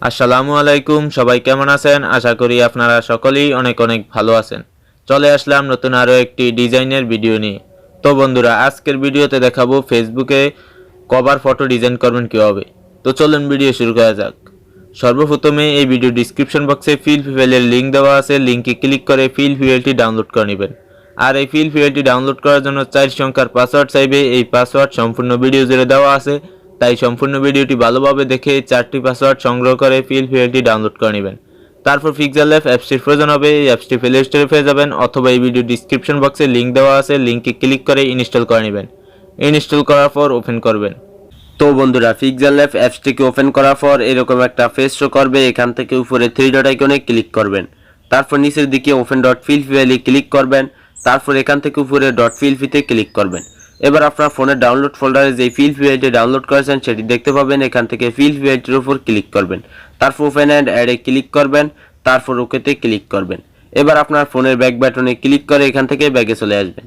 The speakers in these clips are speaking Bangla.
আসসালামু আলাইকুম, সবাই কেমন আছেন? আশা করি আপনারা সকলেই অনেক অনেক ভালো আছেন। চলে আসলাম নতুন আরও একটি ডিজাইনের ভিডিও নিয়ে। তো বন্ধুরা, আজকের ভিডিওতে দেখাবো ফেসবুকে কভার ফটো ডিজাইন করবেন কীভাবে। তো চলুন ভিডিও শুরু করা যাক। সর্বপ্রথমে এই ভিডিও ডিসক্রিপশন বক্সে ফিল ফিউয়েলের লিঙ্ক দেওয়া আছে, লিঙ্কে ক্লিক করে ফিল ফিউয়েলটি ডাউনলোড করে নেবেন। আর এই ফিল ফিউয়েলটি ডাউনলোড করার জন্য 4 সংখ্যার পাসওয়ার্ড চাইবে। এই পাসওয়ার্ড সম্পূর্ণ ভিডিও জুড়ে দেওয়া আছে, তাই সম্পূর্ণ ভিডিওটি ভালোভাবে দেখে 4টি পাসওয়ার্ড সংগ্রহ করে ফিল ফিউয়েলটি ডাউনলোড করে নেবেন। তারপর pixellab অ্যাপসটির প্রয়োজন হবে। এই অ্যাপসটি প্লে স্টোরে পেয়ে যাবেন, অথবা এই ভিডিও ডিসক্রিপশন বক্সে লিঙ্ক দেওয়া আছে, লিঙ্কে ক্লিক করে ইনস্টল করে নেবেন। ইনস্টল করার পর ওপেন করবেন। তো বন্ধুরা, pixellab অ্যাপসটিকে ওপেন করার পর এরকম একটা ফেস শো করবে। এখান থেকে উপরে 3 ডট আইকনে ক্লিক করবেন। তারপর নিচের দিকে ওপেন ডট ফিল ফিউয়েলে ক্লিক করবেন। তারপর এখান থেকে উপরে ডট ফিল ফিতে ক্লিক করবেন। এবার আপনার ফোনের ডাউনলোড ফোল্ডারে যে ফিল ফিউয়েলটি ডাউনলোড করেছেন সেটি দেখতে পাবেন। এখান থেকে ফিল ফিউয়েলটির উপর ক্লিক করবেন। তারপর ওপেন অ্যান্ড অ্যাডে ক্লিক করবেন। তারপর ওকেতে ক্লিক করবেন। এবার আপনার ফোনের ব্যাক বাটনে ক্লিক করে এখান থেকে ব্যাগে চলে আসবেন।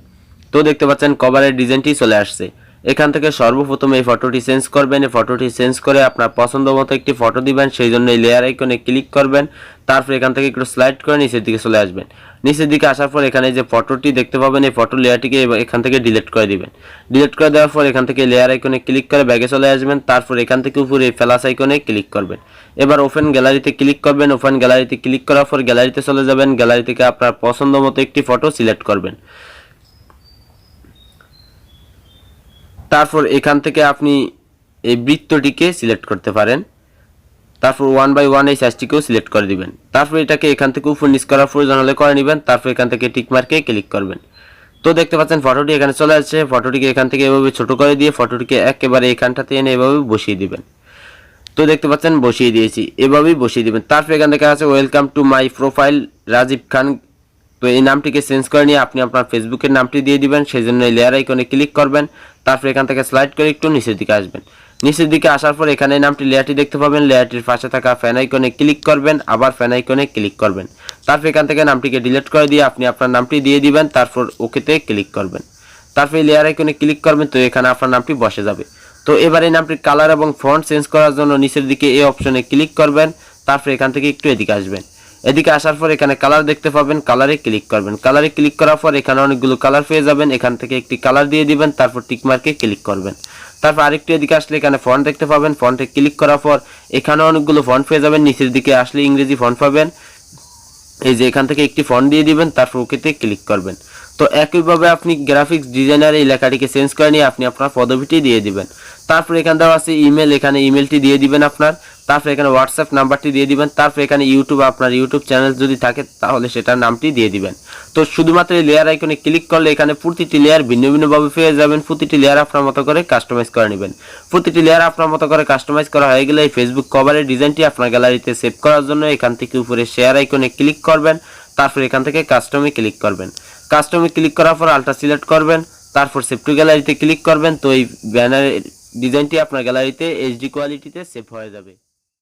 তো দেখতে পাচ্ছেন কভারের ডিজাইনটি চলে আসছে। এখান থেকে সর্বপ্রথম এই ফটোটি চেঞ্জ করবেন। এই ফটোটি চেঞ্জ করে আপনার পছন্দ মতো একটি ফটো দিবেন, সেই জন্য এই লেয়ার আইকনে ক্লিক করবেন। তারপর এখান থেকে একটু স্লাইড করে নিচের দিকে চলে আসবেন। নিচের দিকে আসার পর এখানে যে ফটোটি দেখতে পাবেন, এই ফটো লেয়ারটিকে এখান থেকে ডিলিট করে দিবেন। ডিলিট করে দেওয়ার পর এখান থেকে লেয়ার আইকনে ক্লিক করে ব্যাগে চলে আসবেন। তারপর এখান থেকে উপরে প্লাস আইকনে ক্লিক করবেন। এবার ওপেন গ্যালারিতে ক্লিক করবেন। ওপেন গ্যালারিতে ক্লিক করার পর গ্যালারিতে চলে যাবেন। গ্যালারি থেকে আপনার পছন্দ মতো একটি ফটো সিলেক্ট করবেন। তারপর এখান থেকে আপনি এই বৃত্তটিকে সিলেক্ট করতে পারেন। তারপর 1/1 এই সাইজটিকেও সিলেক্ট করে দিবেন। তারপর এটাকে এখান থেকে উপর নিচ করার প্রয়োজন হলে করে নেবেন। তারপর এখান থেকে টিক মার্কে ক্লিক করবেন। তো দেখতে পাচ্ছেন ফটোটি এখানে চলে আসছে। ফটোটিকে এখান থেকে এভাবে ছোট করে দিয়ে ফটোটিকে একেবারে এখানটাতে এনে এভাবে বসিয়ে দিবেন। তো দেখতে পাচ্ছেন বসিয়ে দিয়েছি, এভাবেই বসিয়ে দিবেন। তারপর এখান থেকে আছে welcome to my profile Rajib Khan. তো এই নামটিকে চেঞ্জ করে নিয়ে আপনি আপনার ফেসবুকের নামটি দিয়ে দিবেন, সেই জন্য এই লেয়ার আইকনে ক্লিক করবেন। তারপর এখান থেকে স্লাইড করে একটু নিচের দিকে আসবেন। নিচের দিকে আসার পর এখানে এই নামটি লেয়ারটি দেখতে পাবেন। লেয়ারটির পাশে থাকা ফ্যান আইকনে ক্লিক করবেন, আবার ফ্যান আইকনে ক্লিক করবেন। তারপর এখান থেকে নামটিকে ডিলিট করে দিয়ে আপনি আপনার নামটি দিয়ে দিবেন। তারপর ওকেতে ক্লিক করবেন। তারপর এই লেয়ার আইকনে ক্লিক করবেন। তো এখানে আপনার নামটি বসে যাবে। তো এবার এই নামটির কালার এবং ফন্ট চেঞ্জ করার জন্য নিচের দিকে এই অপশনে ক্লিক করবেন। তারপর এখান থেকে একটু এদিকে আসবেন। এদিকে আসার পর এখানে কালার দেখতে পাবেন, কালারে ক্লিক করবেন। কালারে ক্লিক করার পর এখানে অনেকগুলো কালার পেয়ে যাবেন। এখান থেকে একটি কালার দিয়ে দিবেন। তারপর টিক মার্কে ক্লিক করবেন। তারপর আরেকটু এদিকে আসলে এখানে ফন্ট দেখতে পাবেন। ফন্টে ক্লিক করার পর এখানে অনেকগুলো ফন্ট পেয়ে যাবেন। নিচের দিকে আসলে ইংরেজি ফন্ট পাবেন। এই যে এখান থেকে একটি ফন্ট দিয়ে দিবেন। তারপর ওকেতে ক্লিক করবেন। তো একইভাবে আপনি গ্রাফিক্স ডিজাইনার এই লেখাটিকে চেঞ্জ করে নিয়ে আপনি আপনার পদবিটি দিয়ে দিবেন। তারপর এখানে দেওয়া আছে ইমেল, এখানে ইমেলটি দিয়ে দিবেন আপনার। তারপর এখানে হোয়াটসঅ্যাপ নাম্বারটি দিয়ে দিবেন। তারপর এখানে ইউটিউব, আপনার ইউটিউব চ্যানেল যদি থাকে তাহলে সেটার নামটি দিয়ে দিবেন। তো শুধুমাত্র এই লেয়ার আইকনে ক্লিক করলে এখানে প্রতিটি লেয়ার ভিন্ন ভিন্নভাবে পেয়ে যাবেন। প্রতিটি লেয়ার আপনার মতো করে কাস্টমাইজ করে নেবেন। প্রতিটি লেয়ার আপনার মতো করে কাস্টমাইজ করা হয়ে গেলে এই ফেসবুক কভারের ডিজাইনটি আপনার গ্যালারিতে সেভ করার জন্য এখান থেকে উপরে শেয়ার আইকনে ক্লিক করবেন। তারপর এখান থেকে কাস্টমে ক্লিক করবেন। কাস্টমে ক্লিক করার পর আলট্রা সিলেক্ট করবেন। তারপর সেভ টু গ্যালারিতে ক্লিক করবেন। তো এই ব্যানারের ডিজাইনটি আপনার গ্যালারিতে এইচডি কোয়ালিটিতে সেভ হয়ে যাবে।